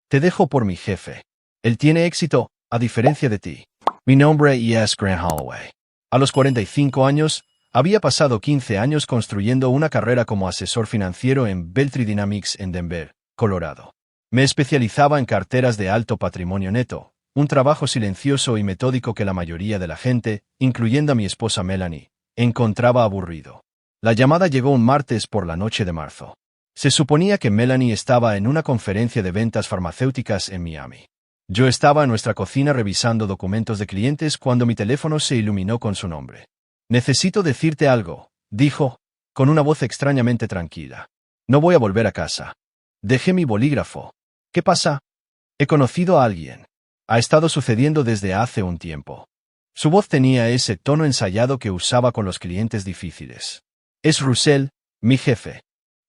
Te dejo por mi jefe. Él tiene éxito, a diferencia de ti. Mi nombre es Grant Holloway. A los 45 años, había pasado 15 años construyendo una carrera como asesor financiero en Beltry Dynamics en Denver, Colorado. Me especializaba en carteras de alto patrimonio neto, un trabajo silencioso y metódico que la mayoría de la gente, incluyendo a mi esposa Melanie, encontraba aburrido. La llamada llegó un martes por la noche de marzo. Se suponía que Melanie estaba en una conferencia de ventas farmacéuticas en Miami. Yo estaba en nuestra cocina revisando documentos de clientes cuando mi teléfono se iluminó con su nombre. Necesito decirte algo, dijo, con una voz extrañamente tranquila. No voy a volver a casa. Dejé mi bolígrafo. ¿Qué pasa? He conocido a alguien. Ha estado sucediendo desde hace un tiempo. Su voz tenía ese tono ensayado que usaba con los clientes difíciles. Es Russell, mi jefe.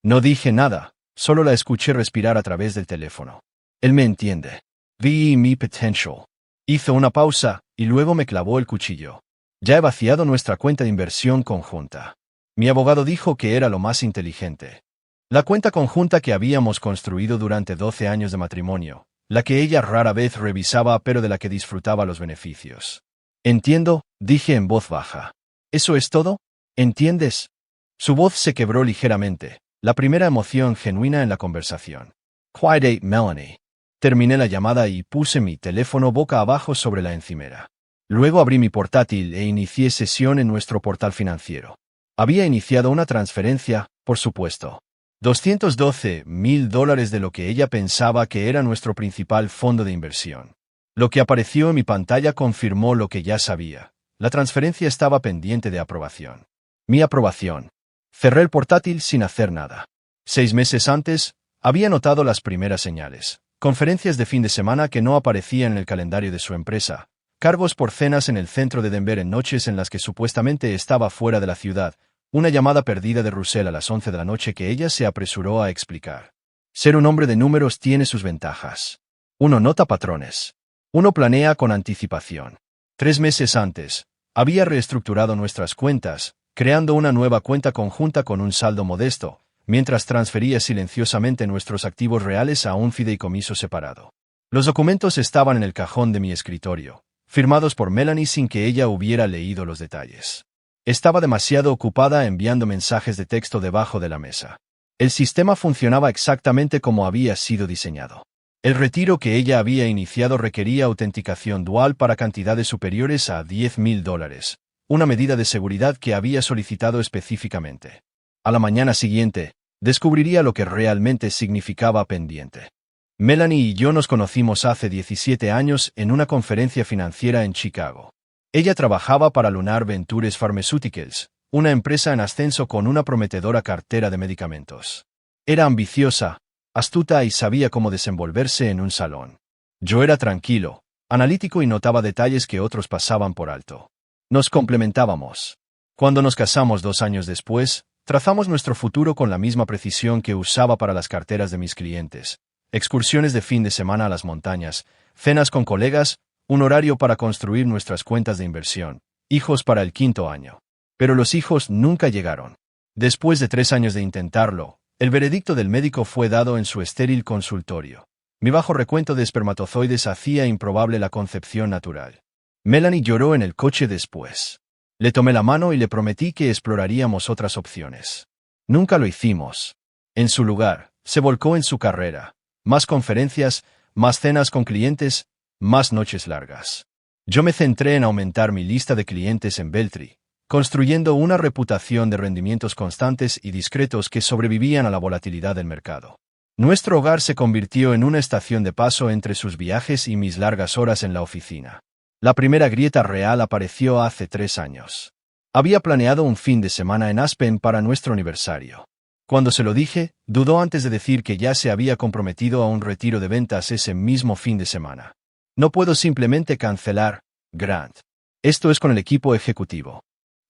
No dije nada, solo la escuché respirar a través del teléfono. Él me entiende. Vi mi potential. Hizo una pausa, y luego me clavó el cuchillo. Ya he vaciado nuestra cuenta de inversión conjunta. Mi abogado dijo que era lo más inteligente. La cuenta conjunta que habíamos construido durante 12 años de matrimonio, la que ella rara vez revisaba pero de la que disfrutaba los beneficios. Entiendo, dije en voz baja. ¿Eso es todo? ¿Entiendes? Su voz se quebró ligeramente, la primera emoción genuina en la conversación. Quiet, Melanie. Terminé la llamada y puse mi teléfono boca abajo sobre la encimera. Luego abrí mi portátil e inicié sesión en nuestro portal financiero. Había iniciado una transferencia, por supuesto. $212,000 de lo que ella pensaba que era nuestro principal fondo de inversión. Lo que apareció en mi pantalla confirmó lo que ya sabía. La transferencia estaba pendiente de aprobación. Mi aprobación. Cerré el portátil sin hacer nada. 6 meses antes, había notado las primeras señales. Conferencias de fin de semana que no aparecían en el calendario de su empresa. Cargos por cenas en el centro de Denver en noches en las que supuestamente estaba fuera de la ciudad. Una llamada perdida de Russell a las 11 de la noche que ella se apresuró a explicar. Ser un hombre de números tiene sus ventajas. Uno nota patrones. Uno planea con anticipación. 3 meses antes, había reestructurado nuestras cuentas, creando una nueva cuenta conjunta con un saldo modesto, mientras transfería silenciosamente nuestros activos reales a un fideicomiso separado. Los documentos estaban en el cajón de mi escritorio, firmados por Melanie sin que ella hubiera leído los detalles. Estaba demasiado ocupada enviando mensajes de texto debajo de la mesa. El sistema funcionaba exactamente como había sido diseñado. El retiro que ella había iniciado requería autenticación dual para cantidades superiores a $10,000, una medida de seguridad que había solicitado específicamente. A la mañana siguiente, descubriría lo que realmente significaba pendiente. Melanie y yo nos conocimos hace 17 años en una conferencia financiera en Chicago. Ella trabajaba para Lunar Ventures Pharmaceuticals, una empresa en ascenso con una prometedora cartera de medicamentos. Era ambiciosa, astuta y sabía cómo desenvolverse en un salón. Yo era tranquilo, analítico y notaba detalles que otros pasaban por alto. Nos complementábamos. Cuando nos casamos 2 años después, trazamos nuestro futuro con la misma precisión que usaba para las carteras de mis clientes. Excursiones de fin de semana a las montañas, cenas con colegas, un horario para construir nuestras cuentas de inversión, hijos para el 5.º año. Pero los hijos nunca llegaron. Después de 3 años de intentarlo, el veredicto del médico fue dado en su estéril consultorio. Mi bajo recuento de espermatozoides hacía improbable la concepción natural. Melanie lloró en el coche después. Le tomé la mano y le prometí que exploraríamos otras opciones. Nunca lo hicimos. En su lugar, se volcó en su carrera. Más conferencias, más cenas con clientes, más noches largas. Yo me centré en aumentar mi lista de clientes en Beltry, construyendo una reputación de rendimientos constantes y discretos que sobrevivían a la volatilidad del mercado. Nuestro hogar se convirtió en una estación de paso entre sus viajes y mis largas horas en la oficina. La primera grieta real apareció hace 3 años. Había planeado un fin de semana en Aspen para nuestro aniversario. Cuando se lo dije, dudó antes de decir que ya se había comprometido a un retiro de ventas ese mismo fin de semana. No puedo simplemente cancelar, Grant. Esto es con el equipo ejecutivo.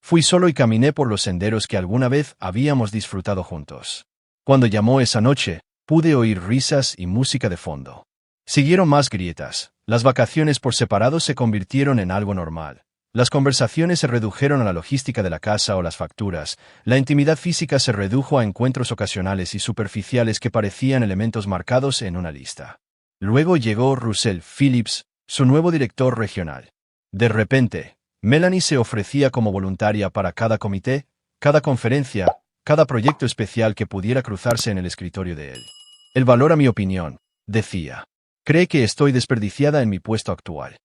Fui solo y caminé por los senderos que alguna vez habíamos disfrutado juntos. Cuando llamó esa noche, pude oír risas y música de fondo. Siguieron más grietas. Las vacaciones por separado se convirtieron en algo normal. Las conversaciones se redujeron a la logística de la casa o las facturas. La intimidad física se redujo a encuentros ocasionales y superficiales que parecían elementos marcados en una lista. Luego llegó Russell Phillips, su nuevo director regional. De repente, Melanie se ofrecía como voluntaria para cada comité, cada conferencia, cada proyecto especial que pudiera cruzarse en el escritorio de él. Él valora mi opinión, decía. Cree que estoy desperdiciada en mi puesto actual.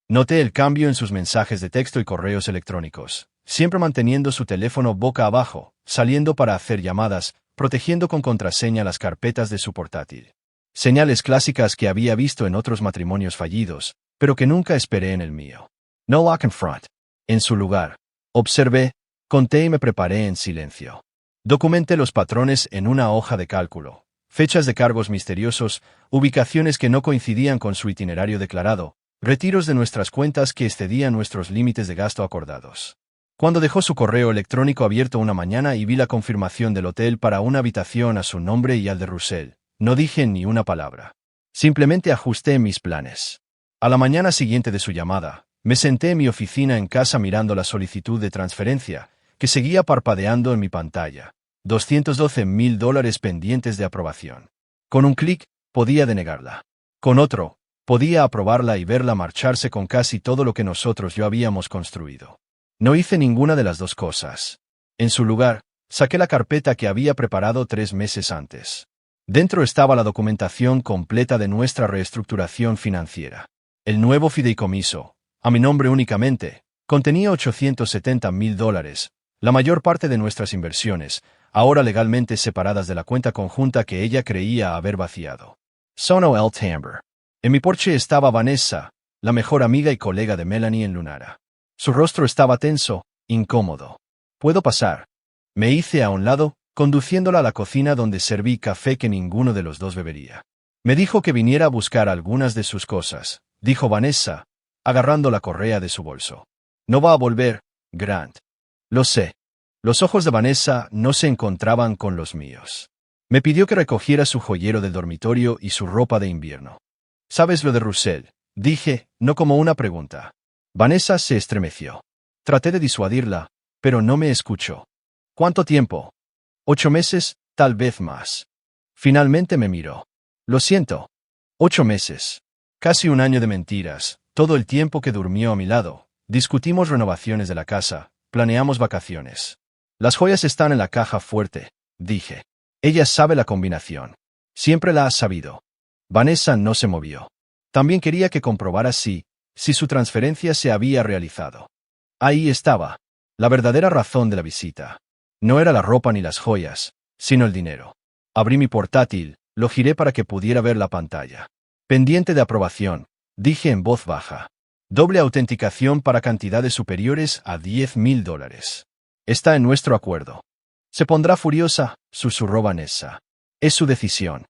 Noté el cambio en sus mensajes de texto y correos electrónicos, siempre manteniendo su teléfono boca abajo, saliendo para hacer llamadas, protegiendo con contraseña las carpetas de su portátil. Señales clásicas que había visto en otros matrimonios fallidos, pero que nunca esperé en el mío. No lock and front. En su lugar, observé, conté y me preparé en silencio. Documenté los patrones en una hoja de cálculo, fechas de cargos misteriosos, ubicaciones que no coincidían con su itinerario declarado, retiros de nuestras cuentas que excedían nuestros límites de gasto acordados. Cuando dejó su correo electrónico abierto una mañana y vi la confirmación del hotel para una habitación a su nombre y al de Russell, no dije ni una palabra. Simplemente ajusté mis planes. A la mañana siguiente de su llamada, me senté en mi oficina en casa mirando la solicitud de transferencia, que seguía parpadeando en mi pantalla. $212,000 pendientes de aprobación. Con un clic, podía denegarla. Con otro, podía aprobarla y verla marcharse con casi todo lo que nosotros ya habíamos construido. No hice ninguna de las dos cosas. En su lugar, saqué la carpeta que había preparado 3 meses antes. Dentro estaba la documentación completa de nuestra reestructuración financiera. El nuevo fideicomiso, a mi nombre únicamente, contenía $870,000, la mayor parte de nuestras inversiones, ahora legalmente separadas de la cuenta conjunta que ella creía haber vaciado. Sonó el timbre. En mi porche estaba Vanessa, la mejor amiga y colega de Melanie en Lunara. Su rostro estaba tenso, incómodo. ¿Puedo pasar? Me hice a un lado, conduciéndola a la cocina donde serví café que ninguno de los dos bebería. Me dijo que viniera a buscar algunas de sus cosas, dijo Vanessa, agarrando la correa de su bolso. No va a volver, Grant. Lo sé. Los ojos de Vanessa no se encontraban con los míos. Me pidió que recogiera su joyero del dormitorio y su ropa de invierno. ¿Sabes lo de Russell?, dije, no como una pregunta. Vanessa se estremeció. Traté de disuadirla, pero no me escuchó. ¿Cuánto tiempo? 8 meses, tal vez más. Finalmente me miró. Lo siento. 8 meses. Casi un año de mentiras, todo el tiempo que durmió a mi lado. Discutimos renovaciones de la casa, planeamos vacaciones. Las joyas están en la caja fuerte, dije. Ella sabe la combinación. Siempre la ha sabido. Vanessa no se movió. También quería que comprobara si su transferencia se había realizado. Ahí estaba. La verdadera razón de la visita. No era la ropa ni las joyas, sino el dinero. Abrí mi portátil, lo giré para que pudiera ver la pantalla. Pendiente de aprobación, dije en voz baja. Doble autenticación para cantidades superiores a $10,000. Está en nuestro acuerdo. Se pondrá furiosa, susurró Vanessa. Es su decisión.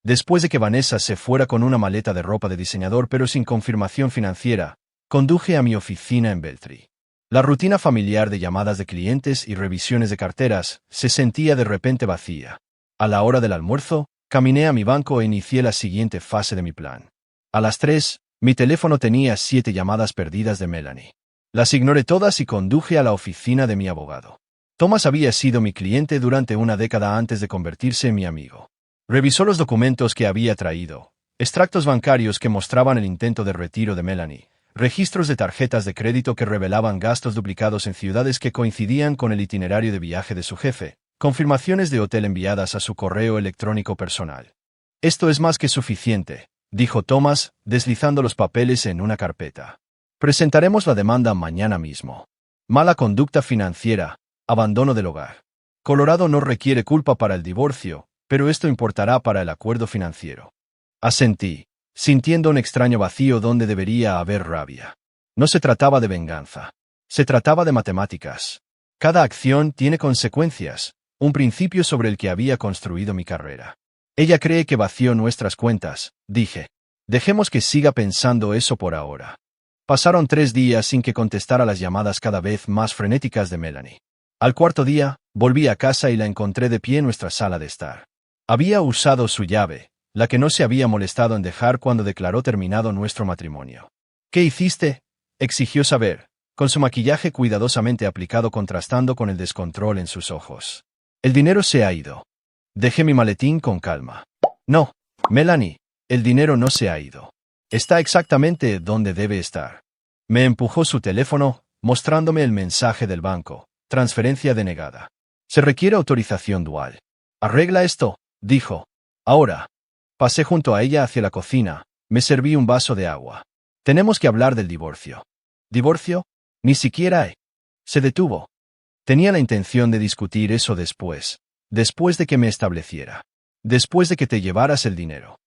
Después de que Vanessa se fuera con una maleta de ropa de diseñador pero sin confirmación financiera, conduje a mi oficina en Beltree. La rutina familiar de llamadas de clientes y revisiones de carteras se sentía de repente vacía. A la hora del almuerzo, caminé a mi banco e inicié la siguiente fase de mi plan. A las 3, mi teléfono tenía 7 llamadas perdidas de Melanie. Las ignoré todas y conduje a la oficina de mi abogado. Thomas había sido mi cliente durante una década antes de convertirse en mi amigo. Revisó los documentos que había traído, extractos bancarios que mostraban el intento de retiro de Melanie, registros de tarjetas de crédito que revelaban gastos duplicados en ciudades que coincidían con el itinerario de viaje de su jefe, confirmaciones de hotel enviadas a su correo electrónico personal. Esto es más que suficiente, dijo Thomas, deslizando los papeles en una carpeta. Presentaremos la demanda mañana mismo. Mala conducta financiera, abandono del hogar. Colorado no requiere culpa para el divorcio, pero esto importará para el acuerdo financiero. Asentí, sintiendo un extraño vacío donde debería haber rabia. No se trataba de venganza. Se trataba de matemáticas. Cada acción tiene consecuencias, un principio sobre el que había construido mi carrera. Ella cree que vació nuestras cuentas, dije. Dejemos que siga pensando eso por ahora. Pasaron 3 días sin que contestara las llamadas cada vez más frenéticas de Melanie. Al cuarto día, volví a casa y la encontré de pie en nuestra sala de estar. Había usado su llave, la que no se había molestado en dejar cuando declaró terminado nuestro matrimonio. ¿Qué hiciste?, exigió saber, con su maquillaje cuidadosamente aplicado contrastando con el descontrol en sus ojos. El dinero se ha ido. Dejé mi maletín con calma. No, Melanie, El dinero no se ha ido. Está exactamente donde debe estar. Me empujó su teléfono, mostrándome el mensaje del banco. Transferencia denegada. Se requiere autorización dual. Arregla esto, dijo. Ahora. Pasé junto a ella hacia la cocina. Me serví un vaso de agua. Tenemos que hablar del divorcio. ¿Divorcio? Ni siquiera Se detuvo. Tenía la intención de discutir eso después. Después de que me estableciera. Después de que te llevaras el dinero.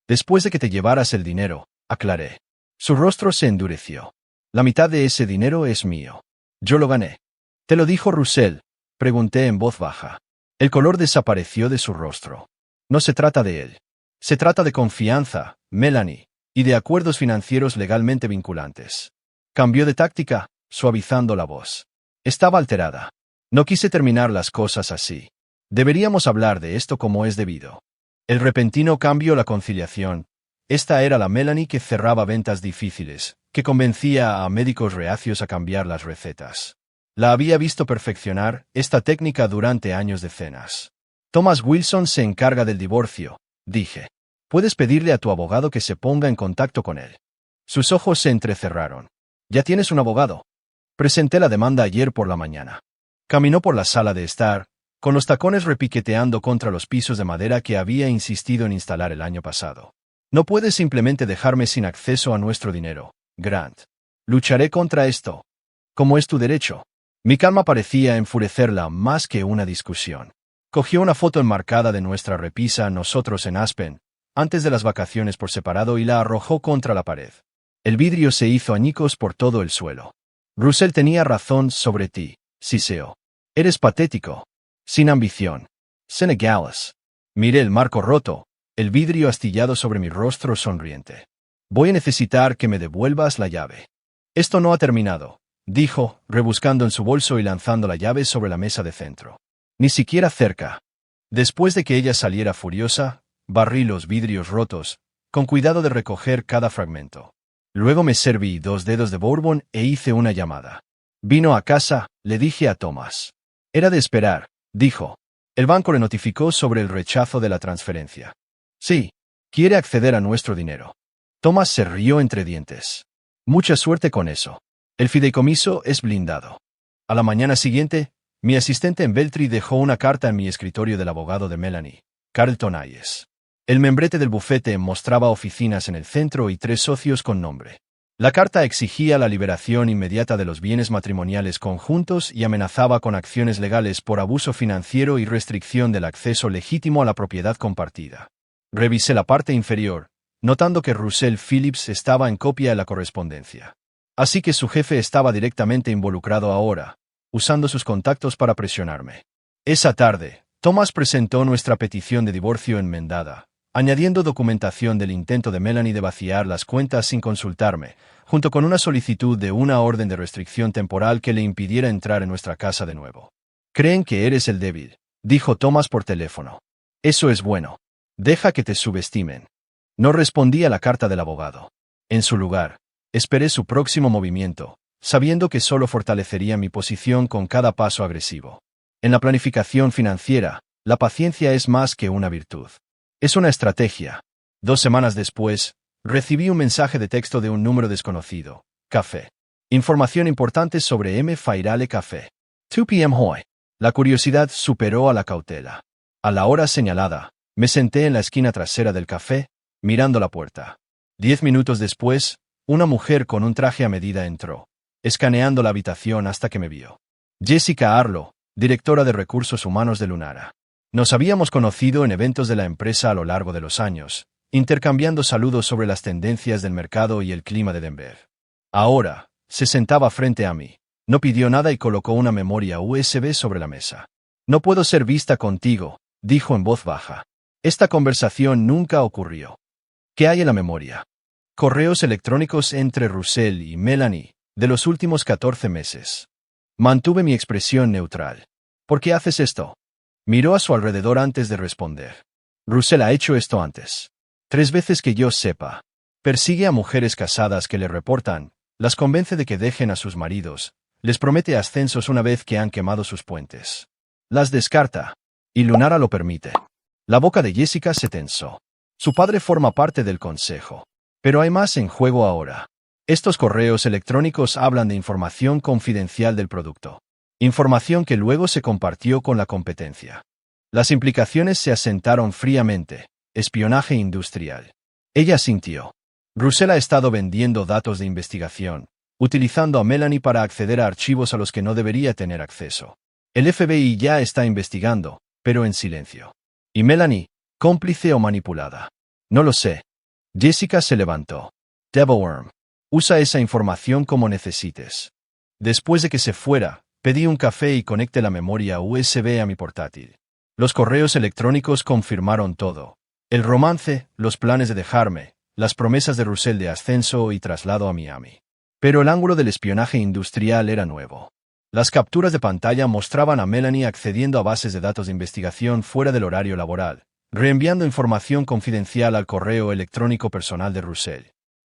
Después de que te llevaras el dinero, aclaré. Su rostro se endureció. La mitad de ese dinero es mío. Yo lo gané. ¿Te lo dijo Russell? Pregunté en voz baja. El color desapareció de su rostro. No se trata de él. Se trata de confianza, Melanie, y de acuerdos financieros legalmente vinculantes. Cambió de táctica, suavizando la voz. Estaba alterada. No quise terminar las cosas así. Deberíamos hablar de esto como es debido. El repentino cambio, la conciliación. Esta era la Melanie que cerraba ventas difíciles, que convencía a médicos reacios a cambiar las recetas. La había visto perfeccionar esta técnica durante años de cenas. Thomas Wilson se encarga del divorcio, dije. Puedes pedirle a tu abogado que se ponga en contacto con él. Sus ojos se entrecerraron. ¿Ya tienes un abogado? Presenté la demanda ayer por la mañana. Caminó por la sala de estar, con los tacones repiqueteando contra los pisos de madera que había insistido en instalar el año pasado. No puedes simplemente dejarme sin acceso a nuestro dinero, Grant. Lucharé contra esto. ¿Cómo es tu derecho? Mi calma parecía enfurecerla más que una discusión. Cogió una foto enmarcada de nuestra repisa nosotros en Aspen, antes de las vacaciones por separado y la arrojó contra la pared. El vidrio se hizo añicos por todo el suelo. Russell tenía razón sobre ti, siseó. Eres patético. Sin ambición. Senegales. Miré el marco roto, el vidrio astillado sobre mi rostro sonriente. Voy a necesitar que me devuelvas la llave. Esto no ha terminado, dijo, rebuscando en su bolso y lanzando la llave sobre la mesa de centro. Ni siquiera cerca. Después de que ella saliera furiosa, barrí los vidrios rotos, con cuidado de recoger cada fragmento. Luego me serví 2 dedos de bourbon e hice una llamada. Vino a casa, le dije a Thomas. Era de esperar, dijo. El banco le notificó sobre el rechazo de la transferencia. Sí, quiere acceder a nuestro dinero. Thomas se rió entre dientes. Mucha suerte con eso. El fideicomiso es blindado. A la mañana siguiente, mi asistente en Beltry dejó una carta en mi escritorio del abogado de Melanie, Carlton Hayes. El membrete del bufete mostraba oficinas en el centro y 3 socios con nombre. La carta exigía la liberación inmediata de los bienes matrimoniales conjuntos y amenazaba con acciones legales por abuso financiero y restricción del acceso legítimo a la propiedad compartida. Revisé la parte inferior, notando que Russell Phillips estaba en copia de la correspondencia. Así que su jefe estaba directamente involucrado ahora, usando sus contactos para presionarme. Esa tarde, Thomas presentó nuestra petición de divorcio enmendada, añadiendo documentación del intento de Melanie de vaciar las cuentas sin consultarme, junto con una solicitud de una orden de restricción temporal que le impidiera entrar en nuestra casa de nuevo. Creen que eres el débil, dijo Thomas por teléfono. Eso es bueno. Deja que te subestimen. No respondí a la carta del abogado. En su lugar, esperé su próximo movimiento, sabiendo que solo fortalecería mi posición con cada paso agresivo. En la planificación financiera, la paciencia es más que una virtud. Es una estrategia. 2 semanas después, recibí un mensaje de texto de un número desconocido. Café. Información importante sobre M. Fairale Café. 2 p.m. hoy. La curiosidad superó a la cautela. A la hora señalada, me senté en la esquina trasera del café, mirando la puerta. 10 minutos después, una mujer con un traje a medida entró, escaneando la habitación hasta que me vio. Jessica Arlo, directora de Recursos Humanos de Lunara. Nos habíamos conocido en eventos de la empresa a lo largo de los años, intercambiando saludos sobre las tendencias del mercado y el clima de Denver. Ahora, se sentaba frente a mí. No pidió nada y colocó una memoria USB sobre la mesa. No puedo ser vista contigo, dijo en voz baja. Esta conversación nunca ocurrió. ¿Qué hay en la memoria? Correos electrónicos entre Russell y Melanie, de los últimos 14 meses. Mantuve mi expresión neutral. ¿Por qué haces esto? Miró a su alrededor antes de responder. Russell ha hecho esto antes. 3 veces que yo sepa. Persigue a mujeres casadas que le reportan, las convence de que dejen a sus maridos, les promete ascensos una vez que han quemado sus puentes. Las descarta. Y Lunara lo permite. La boca de Jessica se tensó. Su padre forma parte del consejo. Pero hay más en juego ahora. Estos correos electrónicos hablan de información confidencial del producto. Información que luego se compartió con la competencia. Las implicaciones se asentaron fríamente. Espionaje industrial. Ella sintió. Russell ha estado vendiendo datos de investigación, utilizando a Melanie para acceder a archivos a los que no debería tener acceso. El FBI ya está investigando, pero en silencio. ¿Y Melanie, cómplice o manipulada? No lo sé. Jessica se levantó. Devilworm. Usa esa información como necesites. Después de que se fuera, pedí un café y conecté la memoria USB a mi portátil. Los correos electrónicos confirmaron todo. El romance, los planes de dejarme, las promesas de Russell de ascenso y traslado a Miami. Pero el ángulo del espionaje industrial era nuevo. Las capturas de pantalla mostraban a Melanie accediendo a bases de datos de investigación fuera del horario laboral, reenviando información confidencial al correo electrónico personal de Russell.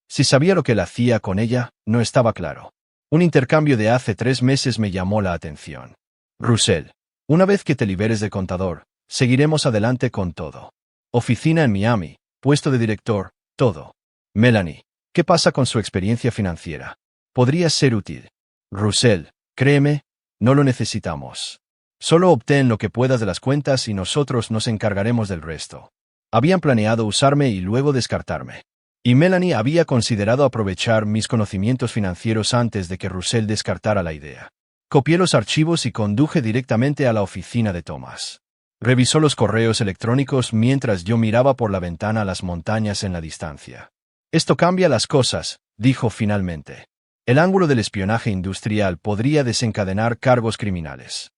Si sabía lo que él hacía con ella, no estaba claro. Un intercambio de hace 3 meses me llamó la atención. Russell, una vez que te liberes de contador, seguiremos adelante con todo. Oficina en Miami, puesto de director, todo. Melanie, ¿qué pasa con su experiencia financiera? Podría ser útil. Russell, créeme, no lo necesitamos. Solo obtén lo que puedas de las cuentas y nosotros nos encargaremos del resto. Habían planeado usarme y luego descartarme. Y Melanie había considerado aprovechar mis conocimientos financieros antes de que Russell descartara la idea. Copié los archivos y conduje directamente a la oficina de Thomas. Revisó los correos electrónicos mientras yo miraba por la ventana las montañas en la distancia. Esto cambia las cosas, dijo finalmente. El ángulo del espionaje industrial podría desencadenar cargos criminales.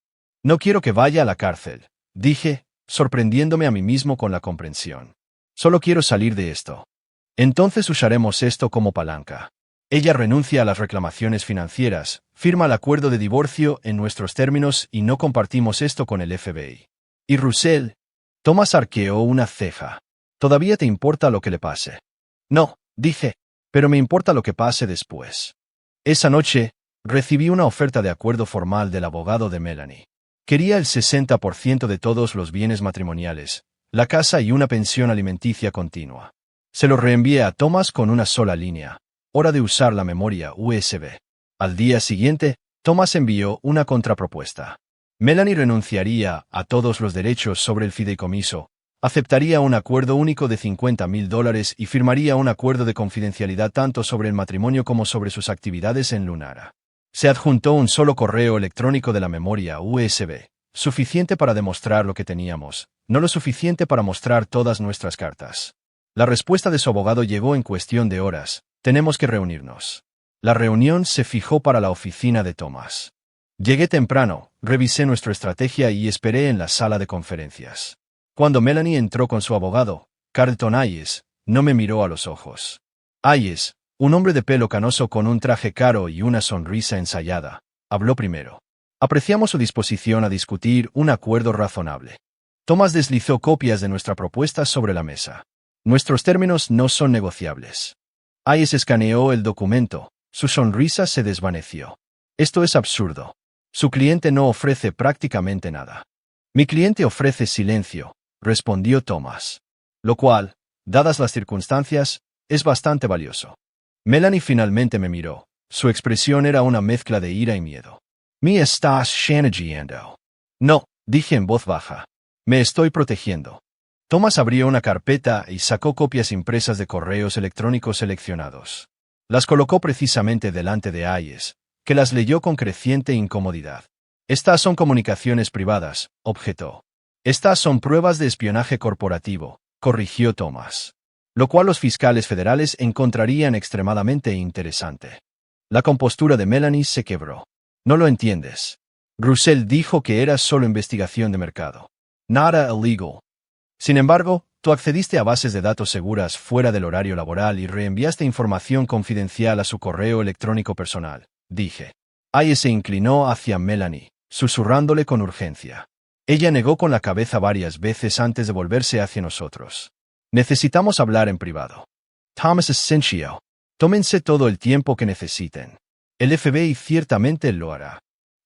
No quiero que vaya a la cárcel, dije, sorprendiéndome a mí mismo con la comprensión. Solo quiero salir de esto. Entonces usaremos esto como palanca. Ella renuncia a las reclamaciones financieras, firma el acuerdo de divorcio en nuestros términos y no compartimos esto con el FBI. ¿Y Russell? Thomas arqueó una ceja. ¿Todavía te importa lo que le pase? No, dije, pero me importa lo que pase después. Esa noche, recibí una oferta de acuerdo formal del abogado de Melanie. Quería el 60% de todos los bienes matrimoniales, la casa y una pensión alimenticia continua. Se lo reenvié a Thomas con una sola línea. Hora de usar la memoria USB. Al día siguiente, Thomas envió una contrapropuesta. Melanie renunciaría a todos los derechos sobre el fideicomiso, aceptaría un acuerdo único de $50,000 y firmaría un acuerdo de confidencialidad tanto sobre el matrimonio como sobre sus actividades en Lunara. Se adjuntó un solo correo electrónico de la memoria USB, suficiente para demostrar lo que teníamos, no lo suficiente para mostrar todas nuestras cartas. La respuesta de su abogado llegó en cuestión de horas: tenemos que reunirnos. La reunión se fijó para la oficina de Thomas. Llegué temprano, revisé nuestra estrategia y esperé en la sala de conferencias. Cuando Melanie entró con su abogado, Carlton Hayes, no me miró a los ojos. Hayes, un hombre de pelo canoso con un traje caro y una sonrisa ensayada, habló primero. Apreciamos su disposición a discutir un acuerdo razonable. Thomas deslizó copias de nuestra propuesta sobre la mesa. Nuestros términos no son negociables. Hayes escaneó el documento, su sonrisa se desvaneció. Esto es absurdo. Su cliente no ofrece prácticamente nada. Mi cliente ofrece silencio, respondió Thomas. Lo cual, dadas las circunstancias, es bastante valioso. Melanie finalmente me miró. Su expresión era una mezcla de ira y miedo. ¿Me estás chantajeando? No, dije en voz baja. Me estoy protegiendo. Thomas abrió una carpeta y sacó copias impresas de correos electrónicos seleccionados. Las colocó precisamente delante de Hayes, que las leyó con creciente incomodidad. Estas son comunicaciones privadas, objetó. Estas son pruebas de espionaje corporativo, corrigió Thomas. Lo cual los fiscales federales encontrarían extremadamente interesante. La compostura de Melanie se quebró. No lo entiendes. Russell dijo que era solo investigación de mercado. Nada illegal. Sin embargo, tú accediste a bases de datos seguras fuera del horario laboral y reenviaste información confidencial a su correo electrónico personal, dije. Hayes se inclinó hacia Melanie, susurrándole con urgencia. Ella negó con la cabeza varias veces antes de volverse hacia nosotros. Necesitamos hablar en privado. Thomas Asensio. Tómense todo el tiempo que necesiten. El FBI ciertamente lo hará.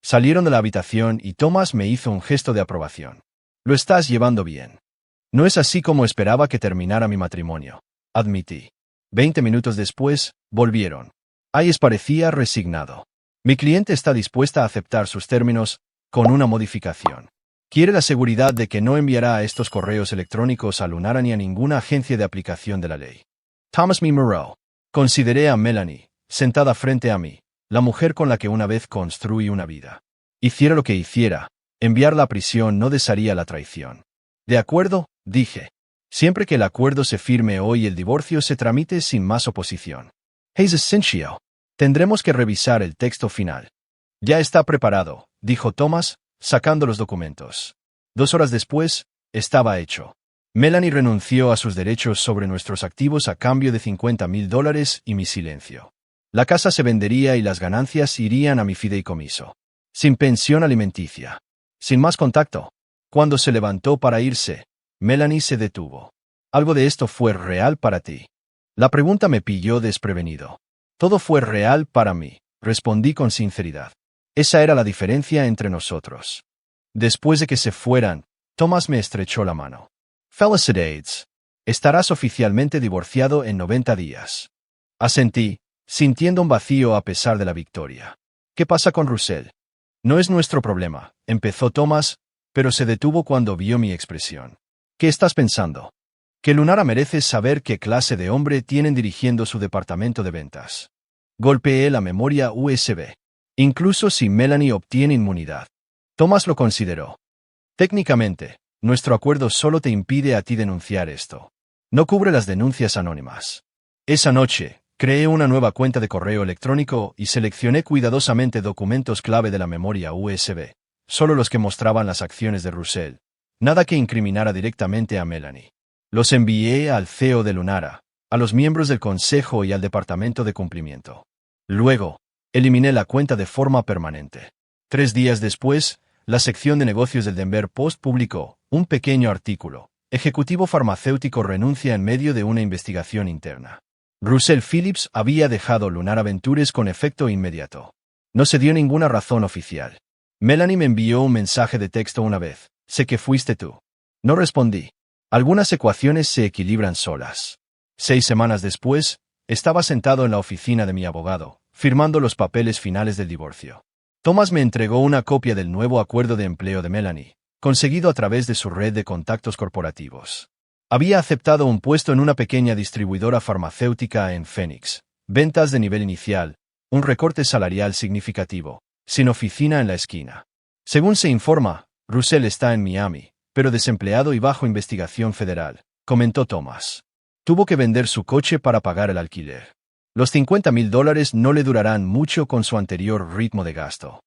Salieron de la habitación y Thomas me hizo un gesto de aprobación. Lo estás llevando bien. No es así como esperaba que terminara mi matrimonio, admití. 20 minutos después, volvieron. Hayes parecía resignado. Mi cliente está dispuesta a aceptar sus términos, con una modificación. Quiere la seguridad de que no enviará estos correos electrónicos a Lunara ni a ninguna agencia de aplicación de la ley. Thomas M. Moreau. Consideré a Melanie, sentada frente a mí, la mujer con la que una vez construí una vida. Hiciera lo que hiciera, enviarla a prisión no desharía la traición. De acuerdo, dije. Siempre que el acuerdo se firme hoy el divorcio se tramite sin más oposición. Es esencial. Tendremos que revisar el texto final. Ya está preparado, dijo Thomas, sacando los documentos. 2 horas después, estaba hecho. Melanie renunció a sus derechos sobre nuestros activos a cambio de $50,000 y mi silencio. La casa se vendería y las ganancias irían a mi fideicomiso. Sin pensión alimenticia. Sin más contacto. Cuando se levantó para irse, Melanie se detuvo. ¿Algo de esto fue real para ti? La pregunta me pilló desprevenido. Todo fue real para mí, respondí con sinceridad. Esa era la diferencia entre nosotros. Después de que se fueran, Thomas me estrechó la mano. Felicidades. Estarás oficialmente divorciado en 90 días. Asentí, sintiendo un vacío a pesar de la victoria. ¿Qué pasa con Russell? No es nuestro problema, empezó Thomas, pero se detuvo cuando vio mi expresión. ¿Qué estás pensando? Que Lunara merece saber qué clase de hombre tienen dirigiendo su departamento de ventas. Golpeé la memoria USB. Incluso si Melanie obtiene inmunidad. Thomas lo consideró. Técnicamente, nuestro acuerdo solo te impide a ti denunciar esto. No cubre las denuncias anónimas. Esa noche, creé una nueva cuenta de correo electrónico y seleccioné cuidadosamente documentos clave de la memoria USB. Solo los que mostraban las acciones de Russell. Nada que incriminara directamente a Melanie. Los envié al CEO de Lunara, a los miembros del consejo y al departamento de cumplimiento. Luego, eliminé la cuenta de forma permanente. 3 días después, la sección de negocios del Denver Post publicó un pequeño artículo. Ejecutivo farmacéutico renuncia en medio de una investigación interna. Russell Phillips había dejado Lunara Ventures con efecto inmediato. No se dio ninguna razón oficial. Melanie me envió un mensaje de texto una vez. Sé que fuiste tú. No respondí. Algunas ecuaciones se equilibran solas. 6 semanas después, estaba sentado en la oficina de mi abogado, firmando los papeles finales del divorcio. Thomas me entregó una copia del nuevo acuerdo de empleo de Melanie, conseguido a través de su red de contactos corporativos. Había aceptado un puesto en una pequeña distribuidora farmacéutica en Phoenix, ventas de nivel inicial, un recorte salarial significativo, sin oficina en la esquina. Según se informa, Russell está en Miami, pero desempleado y bajo investigación federal, comentó Thomas. Tuvo que vender su coche para pagar el alquiler. Los $50,000 no le durarán mucho con su anterior ritmo de gasto.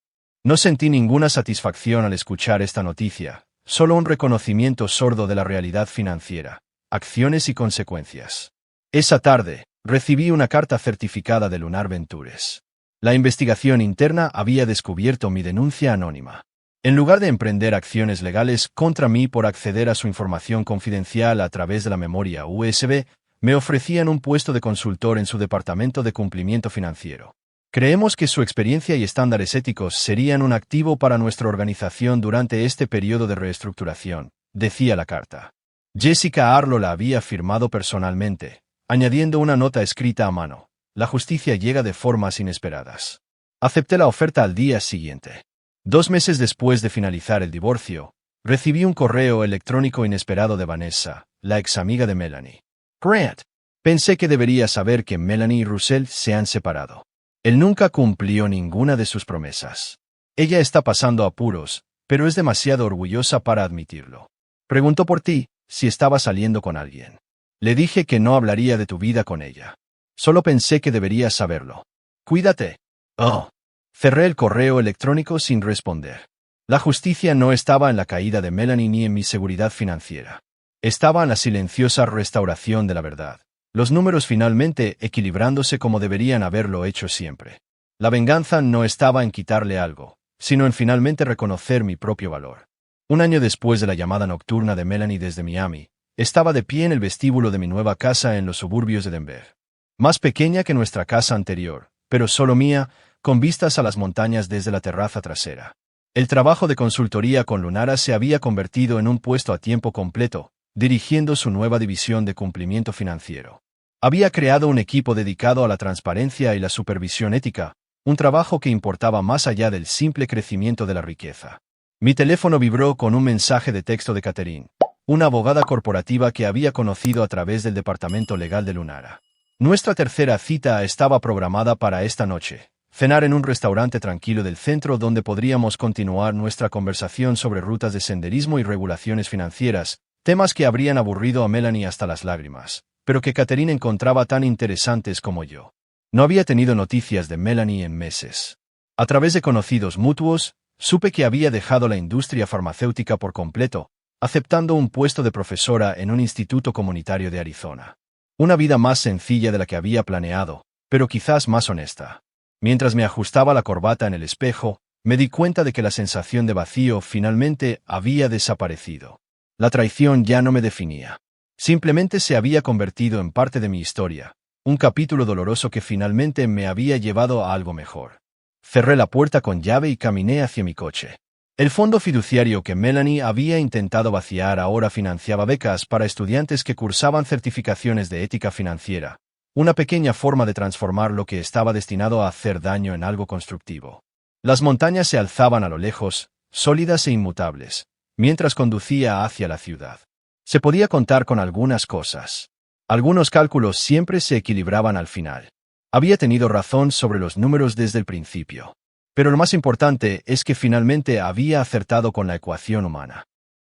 No sentí ninguna satisfacción al escuchar esta noticia, solo un reconocimiento sordo de la realidad financiera, acciones y consecuencias. Esa tarde, recibí una carta certificada de Lunar Ventures. La investigación interna había descubierto mi denuncia anónima. En lugar de emprender acciones legales contra mí por acceder a su información confidencial a través de la memoria USB, me ofrecían un puesto de consultor en su departamento de cumplimiento financiero. Creemos que su experiencia y estándares éticos serían un activo para nuestra organización durante este periodo de reestructuración, decía la carta. Jessica Arlo la había firmado personalmente, añadiendo una nota escrita a mano. La justicia llega de formas inesperadas. Acepté la oferta al día siguiente. 2 meses después de finalizar el divorcio, recibí un correo electrónico inesperado de Vanessa, la ex amiga de Melanie. Grant. Pensé que debería saber que Melanie y Russell se han separado. Él nunca cumplió ninguna de sus promesas. Ella está pasando apuros, pero es demasiado orgullosa para admitirlo. Preguntó por ti, si estaba saliendo con alguien. Le dije que no hablaría de tu vida con ella. Solo pensé que deberías saberlo. Cuídate. Oh. Cerré el correo electrónico sin responder. La justicia no estaba en la caída de Melanie ni en mi seguridad financiera. Estaba en la silenciosa restauración de la verdad. Los números finalmente equilibrándose como deberían haberlo hecho siempre. La venganza no estaba en quitarle algo, sino en finalmente reconocer mi propio valor. 1 año después de la llamada nocturna de Melanie desde Miami, estaba de pie en el vestíbulo de mi nueva casa en los suburbios de Denver. Más pequeña que nuestra casa anterior, pero solo mía, con vistas a las montañas desde la terraza trasera. El trabajo de consultoría con Lunara se había convertido en un puesto a tiempo completo, dirigiendo su nueva división de cumplimiento financiero. Había creado un equipo dedicado a la transparencia y la supervisión ética, un trabajo que importaba más allá del simple crecimiento de la riqueza. Mi teléfono vibró con un mensaje de texto de Catherine, una abogada corporativa que había conocido a través del departamento legal de Lunara. Nuestra tercera cita estaba programada para esta noche, cenar en un restaurante tranquilo del centro donde podríamos continuar nuestra conversación sobre rutas de senderismo y regulaciones financieras, temas que habrían aburrido a Melanie hasta las lágrimas, pero que Catherine encontraba tan interesantes como yo. No había tenido noticias de Melanie en meses. A través de conocidos mutuos, supe que había dejado la industria farmacéutica por completo, aceptando un puesto de profesora en un instituto comunitario de Arizona. Una vida más sencilla de la que había planeado, pero quizás más honesta. Mientras me ajustaba la corbata en el espejo, me di cuenta de que la sensación de vacío finalmente había desaparecido. La traición ya no me definía. Simplemente se había convertido en parte de mi historia, un capítulo doloroso que finalmente me había llevado a algo mejor. Cerré la puerta con llave y caminé hacia mi coche. El fondo fiduciario que Melanie había intentado vaciar ahora financiaba becas para estudiantes que cursaban certificaciones de ética financiera, una pequeña forma de transformar lo que estaba destinado a hacer daño en algo constructivo. Las montañas se alzaban a lo lejos, sólidas e inmutables, mientras conducía hacia la ciudad. Se podía contar con algunas cosas. Algunos cálculos siempre se equilibraban al final. Había tenido razón sobre los números desde el principio. Pero lo más importante es que finalmente había acertado con la ecuación humana.